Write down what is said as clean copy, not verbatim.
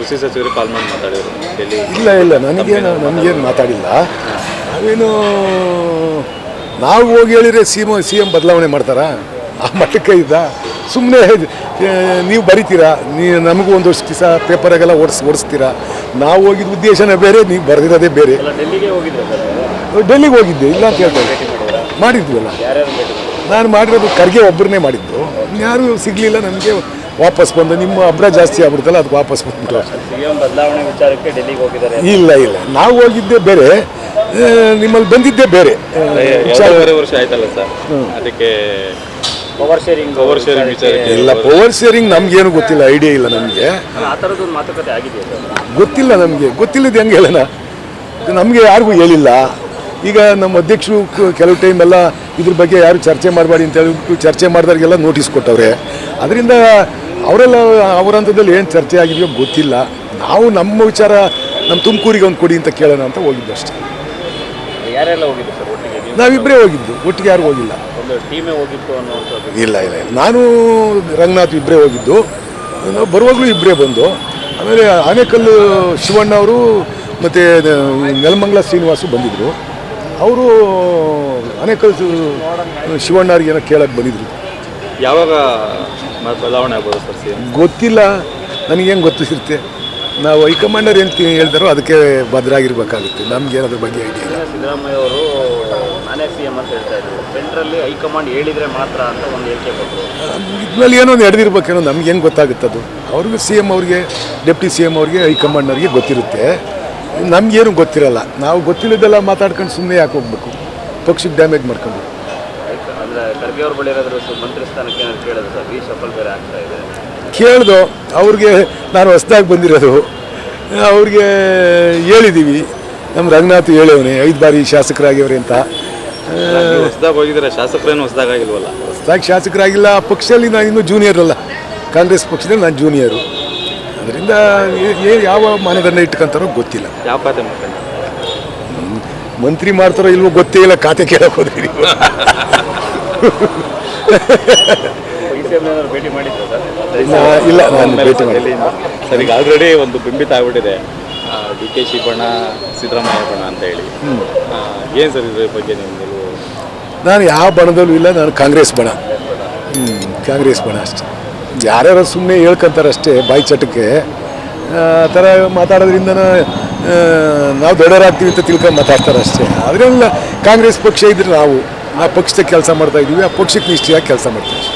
ಕೃಷಿ ಸಚಿವರು ಕಾಲ್ ಮಾಡಿ ಮಾತಾಡಿದ್ರು ಡೆಲ್ಲಿ. ಇಲ್ಲ ನನಗೇನು ಮಾತಾಡಿಲ್ಲ. ನಾವೇನು ನಾವು ಹೋಗಿ ಹೇಳಿದ್ರೆ ಸಿ ಎಂ ಬದಲಾವಣೆ ಮಾಡ್ತಾರಾ? ಆ ಮಟ್ಟಕ್ಕೆ ಇದ್ದ. ಸುಮ್ಮನೆ ನೀವು ಬರಿತೀರಾ, ನಮಗೂ ಒಂದಷ್ಟು ದಿವಸ ಪೇಪರಾಗೆಲ್ಲ ಓಡಿಸ್ತೀರಾ. ನಾವು ಹೋಗಿದ್ದ ಉದ್ದೇಶನೇ ಬೇರೆ, ನೀವು ಬರೆದಿರೋದೇ ಬೇರೆ. ಡೆಲ್ಲಿಗೆ ಹೋಗಿದ್ದೆ, ಇಲ್ಲ ಅಂತ ಹೇಳ್ತಾರೆ. ಮಾಡಿದ್ವಲ್ಲ, ನಾನು ಮಾಡಿರೋದು ಖರ್ಗೆ ಒಬ್ಬರನ್ನೇ ಮಾಡಿದ್ದು. ಯಾರೂ ಸಿಗಲಿಲ್ಲ ನನಗೆ. ವಾಪಸ್ ಬಂದು ನಿಮ್ಮ ಅಬ್ರ ಜಾಸ್ತಿ ಆಗ್ಬಿಡ್ತಲ್ಲ, ಅದಕ್ಕೆ ವಾಪಸ್ ಬಂದ್ಬಿಟ್ಟು. ಇಲ್ಲ ನಾವು ಹೋಗಿದ್ದೆ ಬೇರೆ, ನಿಮ್ಮಲ್ಲಿ ಬಂದಿದ್ದೇ ಬೇರೆ. 2.5 ವರ್ಷ ಆಯ್ತಲ್ಲ ಸರ್, ಅದಕ್ಕೆ ಪವರ್ ಶೇರಿಂಗ್ ಇಲ್ಲ. ಪವರ್ ಶೇರಿಂಗ್ ನಮ್ಗೇನು ಗೊತ್ತಿಲ್ಲ, ಐಡಿಯಾ ಇಲ್ಲ ನಮಗೆ. ಗೊತ್ತಿಲ್ಲ ನಮಗೆ. ಗೊತ್ತಿಲ್ಲದ ಹೆಂಗೆ ಹೇಳೋಣ? ನಮಗೆ ಯಾರಿಗೂ ಹೇಳಿಲ್ಲ. ಈಗ ನಮ್ಮ ಅಧ್ಯಕ್ಷರು ಕೆಲವು ಟೈಮ್ ಎಲ್ಲ ಇದ್ರ ಬಗ್ಗೆ ಯಾರು ಚರ್ಚೆ ಮಾಡಬೇಡಿ ಅಂತ ಹೇಳ್ಬಿಟ್ಟು ಚರ್ಚೆ ಮಾಡಿದವ್ರಿಗೆಲ್ಲ ನೋಟಿಸ್ ಕೊಟ್ಟವ್ರೆ. ಅದರಿಂದ ಅವರೆಲ್ಲ ಅವರಂಥದ್ದಲ್ಲಿ ಏನು ಚರ್ಚೆ ಆಗಿದೆಯೋ ಗೊತ್ತಿಲ್ಲ. ನಾವು ನಮ್ಮ ವಿಚಾರ ನಮ್ಮ ತುಮಕೂರಿಗೆ ಒಂದು ಕೊಡಿ ಅಂತ ಕೇಳೋಣ ಅಂತ ಹೋಗಿದ್ದು ಅಷ್ಟೇ. ಯಾರೆಲ್ಲ ಹೋಗಿದ್ದು ಸರ್ ಒಟ್ಟಿಗೆ? ನಾವಿಬ್ಬರೇ ಹೋಗಿದ್ದು, ಒಟ್ಟಿಗೆ ಯಾರು ಹೋಗಿಲ್ಲ. ಒಂದು ಟೀಮೇ ಹೋಗಿತ್ತು ಅನ್ನೋದು? ಇಲ್ಲ ನಾನು ರಂಗನಾಥ್ ಇಬ್ಬರೇ ಹೋಗಿದ್ದು. ನಾವು ಬರುವಾಗಲೂ ಇಬ್ಬರೇ ಬಂದು. ಆಮೇಲೆ ಆನೇಕಲ್ಲು ಶಿವಣ್ಣ ಅವರು ಮತ್ತು ನೆಲಮಂಗಲ ಶ್ರೀನಿವಾಸು ಬಂದಿದ್ದರು. ಅವರು ಆನೇಕಲ್ ಶಿವಣ್ಣವ್ರಿಗೆ ಏನೋ ಕೇಳಕ್ಕೆ ಬಂದಿದ್ರು. ಯಾವಾಗ ಬದಲಾವಣೆ ಆಗ್ಬೋದು ಸರ್ ಸಿ ಎಂ? ಗೊತ್ತಿಲ್ಲ, ನನಗೇನು ಗೊತ್ತಿರುತ್ತೆ. ನಾವು ಹೈಕಮಾಂಡರ್ ಏನು ಹೇಳ್ತಾರೋ ಅದಕ್ಕೆ ಭದ್ರಾಗಿರ್ಬೇಕಾಗುತ್ತೆ. ನಮ್ಗೇನು ಅದ್ರ ಬಗ್ಗೆ ಐಡಿಯಾ ಇಲ್ಲ. ಸಿದ್ದರಾಮಯ್ಯ ಅವರು ನಾನೇ ಸಿ ಎಂ ಅಂತ ಹೇಳ್ತಾ ಇದ್ರು. ಸೆಂಟ್ರಲ್ಲಿ ಹೈಕಮಾಂಡ್ ಹೇಳಿದರೆ ಮಾತ್ರ ಅಂತ ಒಂದು ಹೇಳಿಕೆ ಕೊಟ್ಟರು. ಇದ್ರಲ್ಲಿ ಏನೋ ಒಂದು ನಡೆದಿರ್ಬೇಕೇನೋ, ನಮ್ಗೇನು ಗೊತ್ತಾಗುತ್ತದು. ಅವ್ರಿಗೆ ಸಿ ಎಂ ಅವ್ರಿಗೆ, ಡೆಪ್ಟಿ ಸಿ ಎಂ ಅವ್ರಿಗೆ, ಹೈಕಮಾಂಡರ್ಗೆ ಗೊತ್ತಿರುತ್ತೆ. ನಮಗೇನು ಗೊತ್ತಿರಲ್ಲ. ನಾವು ಗೊತ್ತಿಲ್ಲದೆಲ್ಲ ಮಾತಾಡ್ಕೊಂಡು ಸುಮ್ಮನೆ ಯಾಕೆ ಹೋಗ್ಬೇಕು, ಪಕ್ಷಕ್ಕೆ ಡ್ಯಾಮೇಜ್ ಮಾಡ್ಕೊಂಡು. ಅಂದರೆ ಖರ್ಗೆ ಅವ್ರ ಬಳಿ ಇರೋದ್ರ ಮಂತ್ರಿ ಸ್ಥಾನಕ್ಕೆ ಏನಾದ್ರು ಕೇಳಿದ್ರು ಸರ್? ಈ ಸಫಲ್ ಬೇರೆ ಆಗ್ತಾ ಇದೆ. ಕೇಳ್ದು ಅವ್ರಿಗೆ. ನಾನು ಹೊಸ್ದಾಗಿ ಬಂದಿರೋದು, ಅವ್ರಿಗೆ ಹೇಳಿದ್ದೀವಿ. ನಮ್ಮ ರಂಗನಾಥ್ ಹೇಳವನೇ 5 ಬಾರಿ ಶಾಸಕರಾಗಿವ್ರೆ ಅಂತ. ಹೊಸದಾಗಿ ಹೋಗಿದ್ದಾರೆ, ಶಾಸಕರೇನು ಹೊಸದಾಗಿಲ್ವಲ್ಲ? ಹೊಸದಾಗಿ ಶಾಸಕರಾಗಿಲ್ಲ. ಪಕ್ಷದಲ್ಲಿ ನಾನು ಇನ್ನೂ ಜೂನಿಯರ್ ಅಲ್ಲ, ಕಾಂಗ್ರೆಸ್ ಪಕ್ಷದಲ್ಲಿ ನಾನು ಜೂನಿಯರು. ಅದರಿಂದ ಯಾವ ಮಾನದಂಡ ಇಟ್ಕೊಂತಾರೋ ಗೊತ್ತಿಲ್ಲ. ಯಾವ ಖಾತೆ ಮಾಡ್ಕೊಂಡು ಮಂತ್ರಿ ಮಾಡ್ತಾರೋ ಇಲ್ವೋ ಗೊತ್ತೇ ಇಲ್ಲ. ಖಾತೆ ಕೇಳಕ್ಕೆ ಹೋದ್ರಿ ನೀವು? ಭೇಟಿ ಮಾಡಿದ್ರು ಇಲ್ಲ, ನಾನು ಭೇಟಿ ಮಾಡಿ. ಸರ್, ಈಗ ಆಲ್ರೆಡಿ ಒಂದು ಬಿಂಬಿತ ಆಗ್ಬಿಟ್ಟಿದೆ ಡಿ ಕೆ ಶಿ ಬಣ, ಸಿದ್ದರಾಮಯ್ಯ ಬಣ ಅಂತ ಹೇಳಿ. ಏನು ಸರ್ ಇದ್ರ ಬಗ್ಗೆ ನಿಮ್ಮದು? ನಾನು ಯಾವ ಬಣದಲ್ಲೂ ಇಲ್ಲ. ನಾನು ಕಾಂಗ್ರೆಸ್ ಬಣ. ಕಾಂಗ್ರೆಸ್ ಬಣ ಅಷ್ಟೆ. ಯಾರ್ಯಾರು ಸುಮ್ಮನೆ ಹೇಳ್ಕೊಂತಾರಷ್ಟೇ ಬಾಯಿ ಚಟಕ್ಕೆ. ಆ ಥರ ಮಾತಾಡೋದ್ರಿಂದ ನಾವು ದೊಡ್ಡವರಾಗ್ತೀವಿ ಅಂತ ತಿಳ್ಕೊಂಡು ಮಾತಾಡ್ತಾರೆ ಅಷ್ಟೇ. ಅದರಿಂದ ಕಾಂಗ್ರೆಸ್ ಪಕ್ಷ ಇದ್ರೆ ನಾವು ಪಕ್ಷದ ಕೆಲಸ ಮಾಡ್ತಾಯಿದ್ದೀವಿ. ಆ ಪಕ್ಷಕ್ಕೆ ನಿಷ್ಠೆಯಾಗಿ ಕೆಲಸ ಮಾಡ್ತೀವಿ.